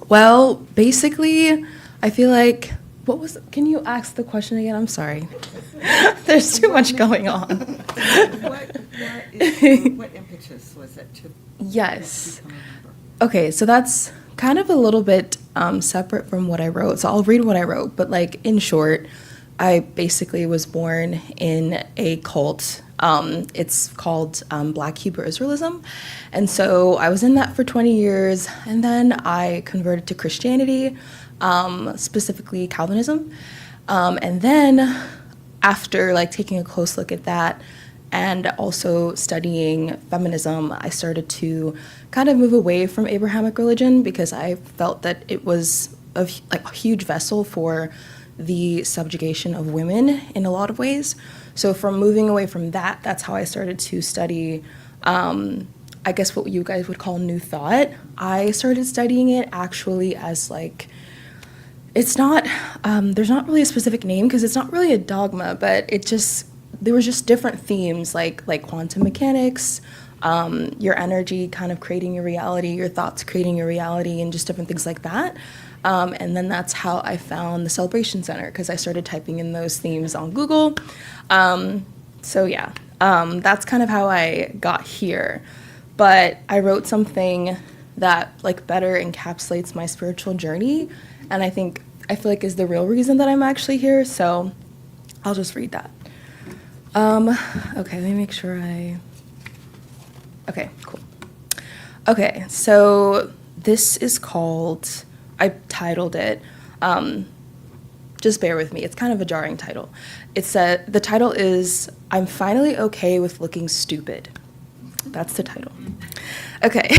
Well, basically, I feel like can you ask the question again? I'm sorry. There's too much going on. What impetus was it to Yes. become a member? Okay, so that's kind of a little bit separate from what I wrote. So I'll read what I wrote, but like in short, I basically was born in a cult. It's called Black Hebrew Israelism. And so I was in that for 20 years, and then I converted to Christianity, specifically Calvinism. And then after like taking a close look at that and also studying feminism, I started to kind of move away from Abrahamic religion because I felt that it was a huge vessel for the subjugation of women in a lot of ways. So from moving away from that, that's how I started to study, I guess what you guys would call New Thought. I started studying it actually as like, it's not, there's not really a specific name because it's not really a dogma, but there was just different themes like quantum mechanics, your energy kind of creating your reality, your thoughts creating your reality, and just different things like that. And then that's how I found the Celebration Center, because I started typing in those themes on Google. So yeah, that's kind of how I got here. But I wrote something that like better encapsulates my spiritual journey, and I feel like is the real reason that I'm actually here. So I'll just read that. Okay, let me make sure okay, cool. Okay, so this is called, I titled it, just bear with me, it's kind of a jarring title. The title is, I'm Finally Okay with Looking Stupid. That's the title. Okay.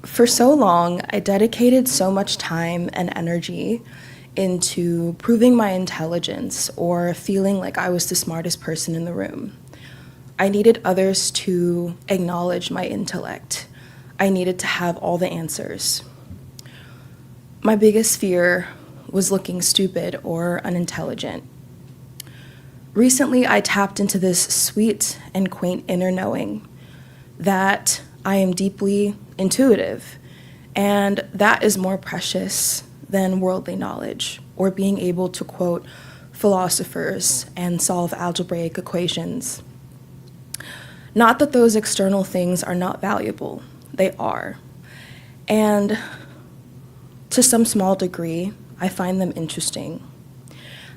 For so long, I dedicated so much time and energy into proving my intelligence or feeling like I was the smartest person in the room. I needed others to acknowledge my intellect. I needed to have all the answers. My biggest fear was looking stupid or unintelligent. Recently, I tapped into this sweet and quaint inner knowing that I am deeply intuitive, and that is more precious than worldly knowledge or being able to quote philosophers and solve algebraic equations. Not that those external things are not valuable, they are. And to some small degree, I find them interesting.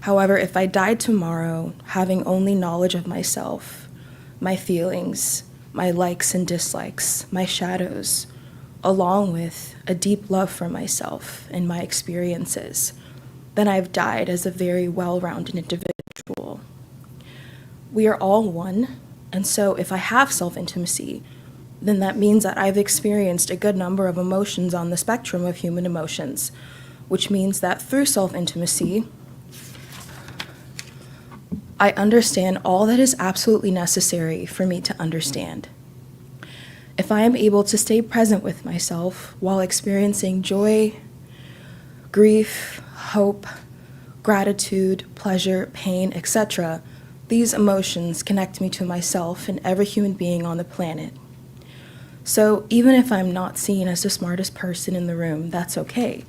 However, if I died tomorrow having only knowledge of myself, my feelings, my likes and dislikes, my shadows, along with a deep love for myself and my experiences, then I've died as a very well-rounded individual. We are all one, and so if I have self-intimacy, then that means that I've experienced a good number of emotions on the spectrum of human emotions, which means that through self-intimacy, I understand all that is absolutely necessary for me to understand. If I am able to stay present with myself while experiencing joy, grief, hope, gratitude, pleasure, pain, etc., these emotions connect me to myself and every human being on the planet. So even if I'm not seen as the smartest person in the room, that's okay,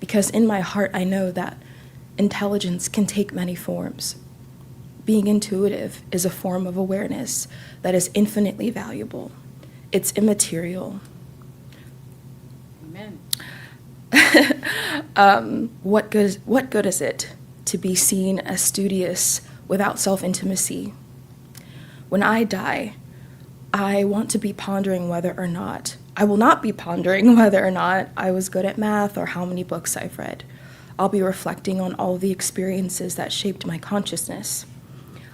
because in my heart I know that intelligence can take many forms. Being intuitive is a form of awareness that is infinitely valuable. It's immaterial. Amen. What good is it to be seen as studious without self-intimacy? When I die, I want to be pondering whether or not, I will not be pondering whether or not I was good at math or how many books I've read. I'll be reflecting on all the experiences that shaped my consciousness.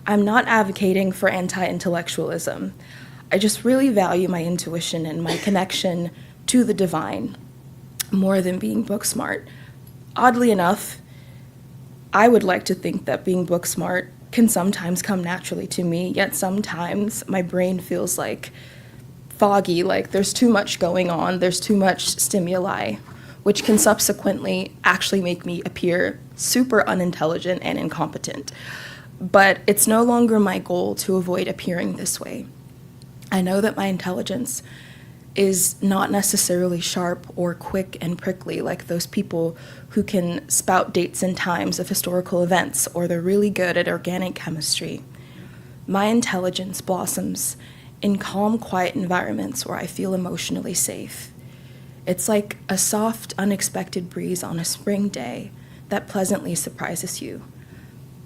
I'm not advocating for anti-intellectualism. I just really value my intuition and my connection to the divine more than being book smart. Oddly enough, I would like to think that being book smart can sometimes come naturally to me, yet sometimes my brain feels like foggy, like there's too much going on, there's too much stimuli, which can subsequently actually make me appear super unintelligent and incompetent. But it's no longer my goal to avoid appearing this way. I know that my intelligence is not necessarily sharp or quick and prickly like those people who can spout dates and times of historical events, or they're really good at organic chemistry. My intelligence blossoms in calm, quiet environments where I feel emotionally safe. It's like a soft, unexpected breeze on a spring day that pleasantly surprises you.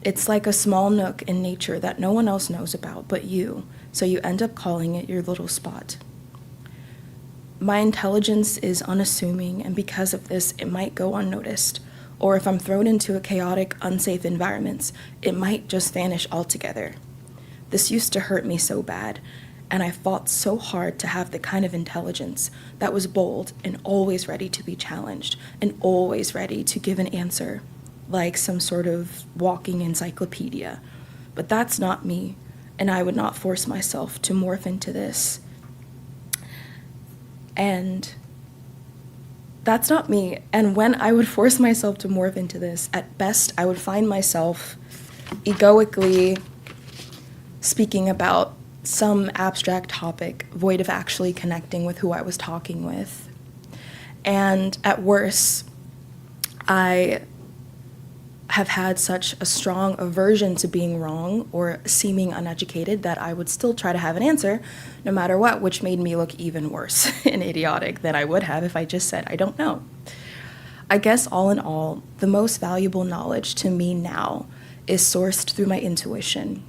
It's like a small nook in nature that no one else knows about but you, so you end up calling it your little spot. My intelligence is unassuming, and because of this, it might go unnoticed. Or if I'm thrown into a chaotic, unsafe environment, it might just vanish altogether. This used to hurt me so bad, and I fought so hard to have the kind of intelligence that was bold and always ready to be challenged and always ready to give an answer, like some sort of walking encyclopedia. But that's not me, and I would not force myself to morph into this. And that's not me. And when I would force myself to morph into this, at best, I would find myself egoically speaking about some abstract topic, void of actually connecting with who I was talking with. And at worst, I have had such a strong aversion to being wrong or seeming uneducated that I would still try to have an answer no matter what, which made me look even worse and idiotic than I would have if I just said, I don't know. I guess all in all, the most valuable knowledge to me now is sourced through my intuition.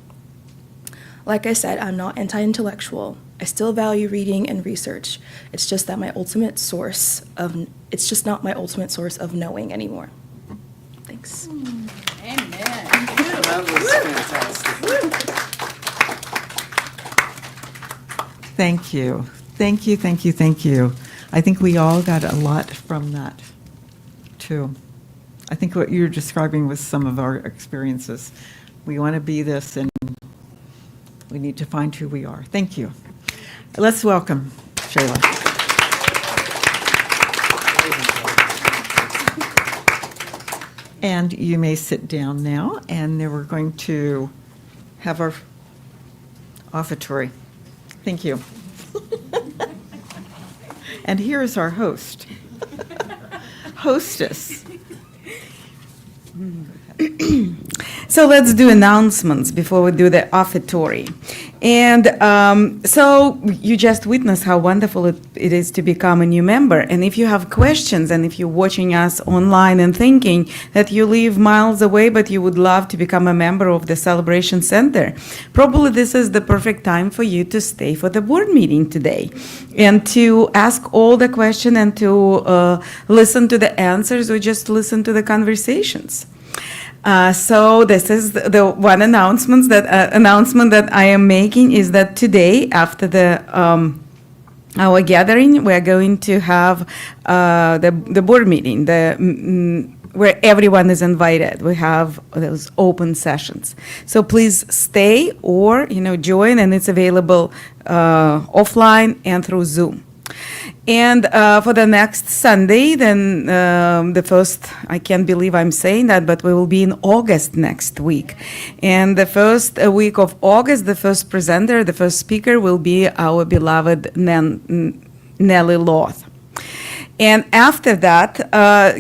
Like I said, I'm not anti-intellectual. I still value reading and research. It's just not my ultimate source of knowing anymore. Thanks. That was fantastic. Thank you. Thank you, thank you, thank you. I think we all got a lot from that, too. I think what you're describing was some of our experiences. We want to be this, and we need to find who we are. Thank you. Let's welcome Shayla. And you may sit down now, and then we're going to have our offertory. Thank you. And here is our host, hostess. So let's do announcements before we do the offertory. And so you just witnessed how wonderful it is to become a new member. And if you have questions, and if you're watching us online and thinking that you live miles away, but you would love to become a member of the Celebration Center, probably this is the perfect time for you to stay for the board meeting today and to ask all the questions and to listen to the answers or just listen to the conversations. So this is the one announcement that I am making is that today, after the our gathering, we are going to have the board meeting, where everyone is invited. We have those open sessions. So please stay or join, and it's available offline and through Zoom. And for the next Sunday, then the first, I can't believe I'm saying that, but we will be in August next week. And the first week of August, the first presenter, the first speaker will be our beloved Nellie Loth. And after that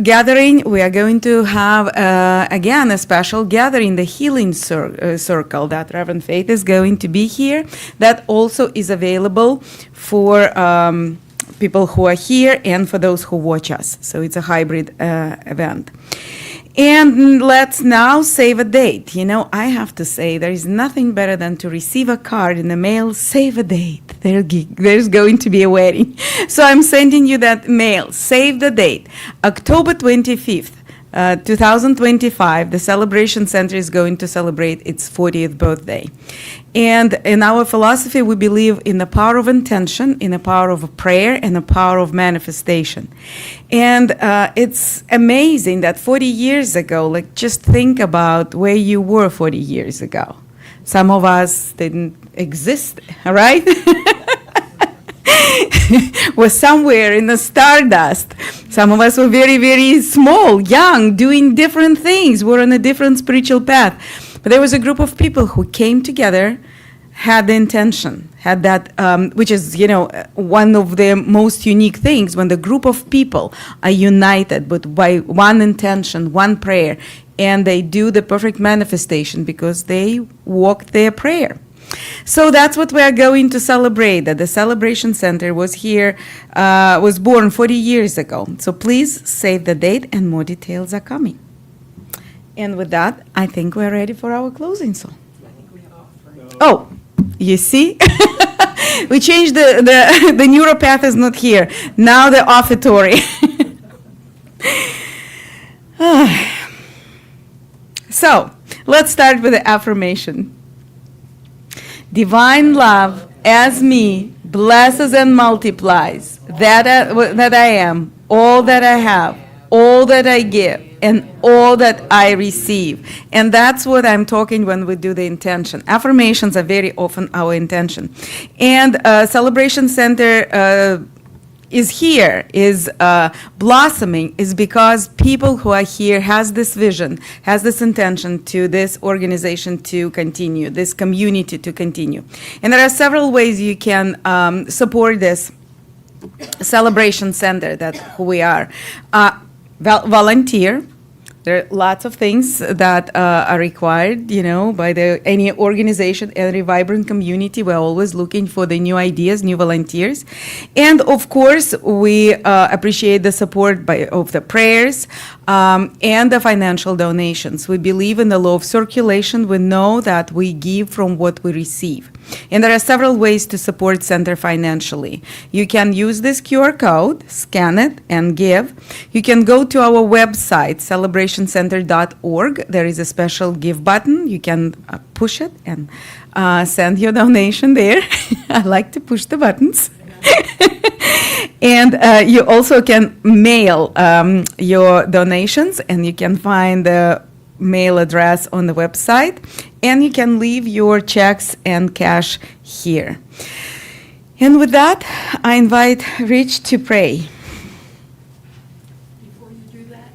gathering, we are going to have, again, a special gathering, the Healing Circle, that Reverend Faith is going to be here. That also is available for people who are here and for those who watch us. So it's a hybrid event. And let's now save a date. I have to say, there is nothing better than to receive a card in the mail, save a date. There's going to be a wedding. So I'm sending you that mail, save the date, October 25th. 2025, the Celebration Center is going to celebrate its 40th birthday. And in our philosophy, we believe in the power of intention, in the power of prayer, and the power of manifestation. And it's amazing that 40 years ago, like just think about where you were 40 years ago. Some of us didn't exist, right? Were somewhere in the stardust. Some of us were very, very small, young, doing different things. We're on a different spiritual path. But there was a group of people who came together, had the intention, had that, which is, one of the most unique things when the group of people are united, but by one intention, one prayer, and they do the perfect manifestation because they walk their prayer. So that's what we are going to celebrate, that the Celebration Center was here, was born 40 years ago. So please save the date and more details are coming. And with that, I think we're ready for our closing song. Oh, you see? We changed the neuropath is not here. Now the offertory. So let's start with the affirmation. Divine love as me blesses and multiplies that I am, all that I have, all that I give, and all that I receive. And that's what I'm talking when we do the intention. Affirmations are very often our intention. And Celebration Center is here, is blossoming, is because people who are here has this vision, has this intention to this organization to continue, this community to continue. And there are several ways you can support this Celebration Center, that who we are. Volunteer. There are lots of things that are required, by any organization, every vibrant community. We're always looking for the new ideas, new volunteers. And of course, we appreciate the support of the prayers and the financial donations. We believe in the law of circulation. We know that we give from what we receive. And there are several ways to support Center financially. You can use this QR code, scan it, and give. You can go to our website, celebrationcenter.org. There is a special give button. You can push it and send your donation there. I like to push the buttons. And you also can mail your donations, and you can find the mail address on the website, and you can leave your checks and cash here. And with that, I invite Rich to pray. Before you do that,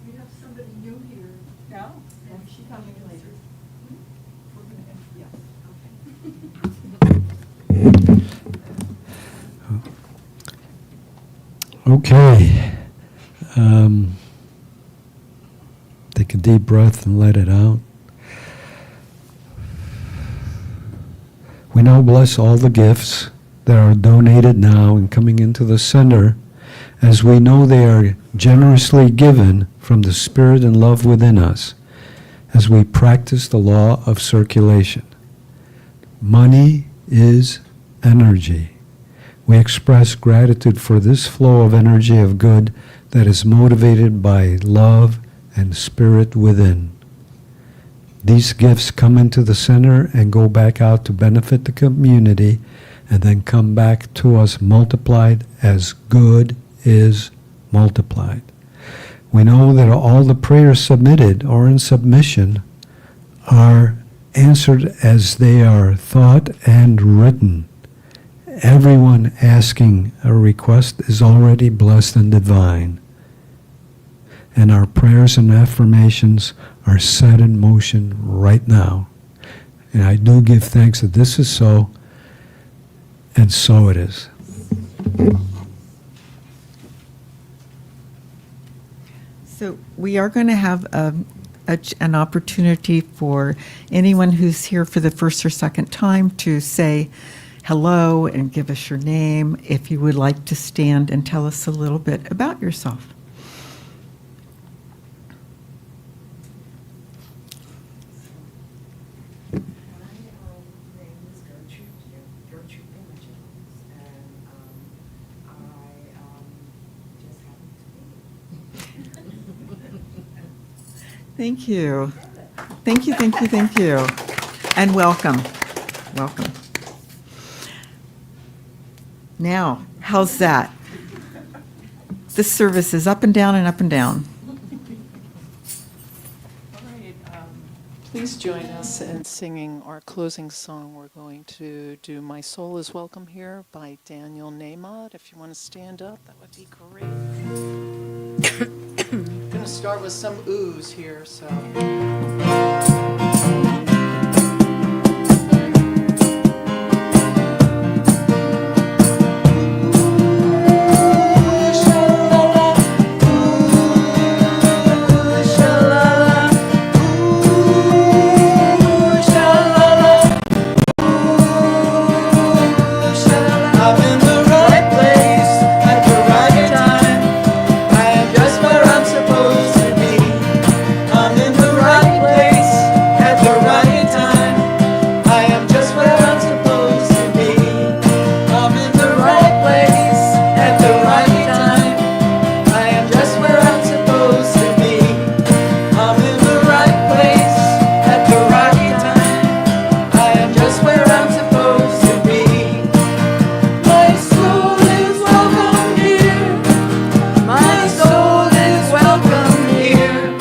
we have somebody new here. No? And she's coming later. Okay. Take a deep breath and let it out. We now bless all the gifts that are donated now and coming into the center, as we know they are generously given from the spirit and love within us, as we practice the law of circulation. Money is energy. We express gratitude for this flow of energy of good that is motivated by love and spirit within. These gifts come into the center and go back out to benefit the community, and then come back to us multiplied as good is multiplied. We know that all the prayers submitted or in submission are answered as they are thought and written. Everyone asking a request is already blessed and divine. And our prayers and affirmations are set in motion right now. And I do give thanks that this is so, and so it is. So we are going to have an opportunity for anyone who's here for the first or second time to say hello and give us your name, if you would like to stand and tell us a little bit about yourself. Thank you. Thank you, thank you, thank you. And welcome. Welcome. Now, how's that? This service is up and down and up and down. All right, please join us in singing our closing song. We're going to do My Soul is Welcome Here by Daniel Nahmod. If you want to stand up, that would be great. I'm going to start with some oohs here, so. I'm in the right place at the right time. I am just where I'm supposed to be. I'm in the right place at the right time. I am just where I'm supposed to be. I'm in the right place at the right time. I am just where I'm supposed to be. I'm in the right place at the right time. I am just where I'm supposed to be. My soul is welcome here. My soul is welcome here.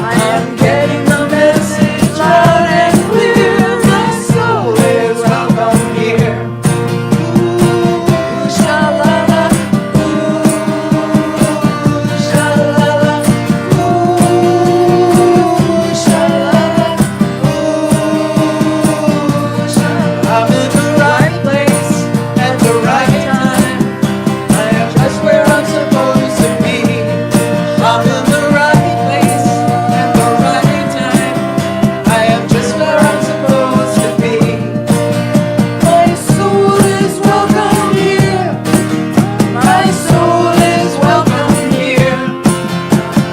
I am getting the message loud and clear. My soul is welcome here. Ooh, sha-la-la. Ooh, sha-la-la. Ooh, sha-la-la. Ooh, sha-la-la. I'm in the right place at the right time. I am just where I'm supposed to be. I'm in the right place at the right time. I am just where I'm supposed to be. My soul is welcome here. My soul is welcome here.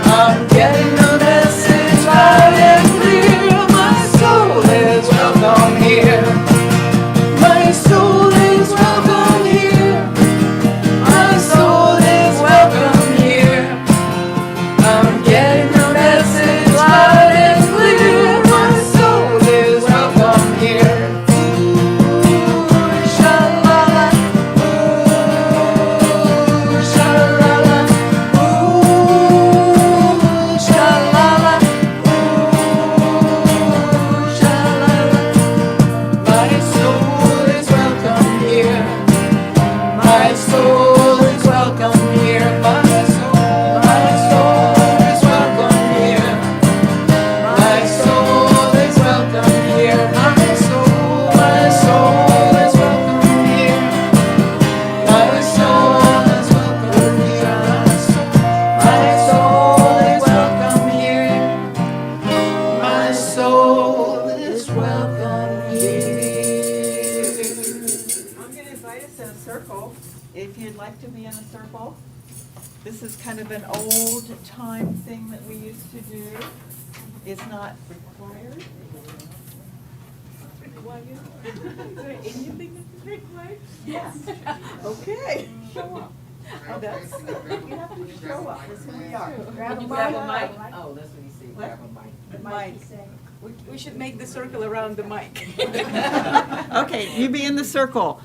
I'm getting the message loud and clear. My soul is welcome here. My soul is welcome here. My soul is welcome here. I'm getting the message loud and clear. My soul is welcome here. Ooh, sha-la-la. Ooh, sha-la-la. Ooh, sha-la-la. Ooh, sha-la-la. My soul is welcome here. My soul is welcome here. My soul is welcome here. My soul is welcome here. My soul is welcome here. My soul is welcome here. My soul is welcome here. My soul is welcome here. I'm going to invite us in a circle. If you'd like to be in a circle. This is kind of an old time thing that we used to do. It's not required. Required? Is there anything that's required? Yes. Okay. Show up. Oh, that's, you have to show up. That's who we are. Grab a mic. Oh, that's what he said, grab a mic. The mic. We should make the circle around the mic. Okay, you be in the circle.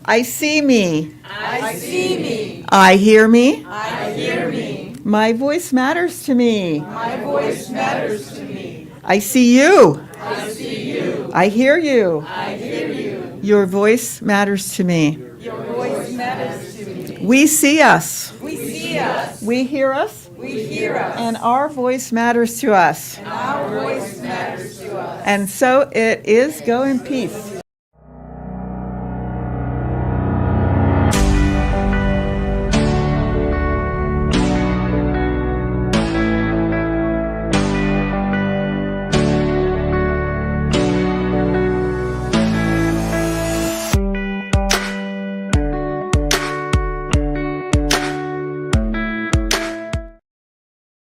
I see me. I see me. I hear me. I hear me. My voice matters to me. My voice matters to me. I see you. I see you. I hear you. I hear you. Your voice matters to me. Your voice matters to me. We see us. We see us. We hear us. We hear us. And our voice matters to us. And our voice matters to us. And so it is. Go in peace.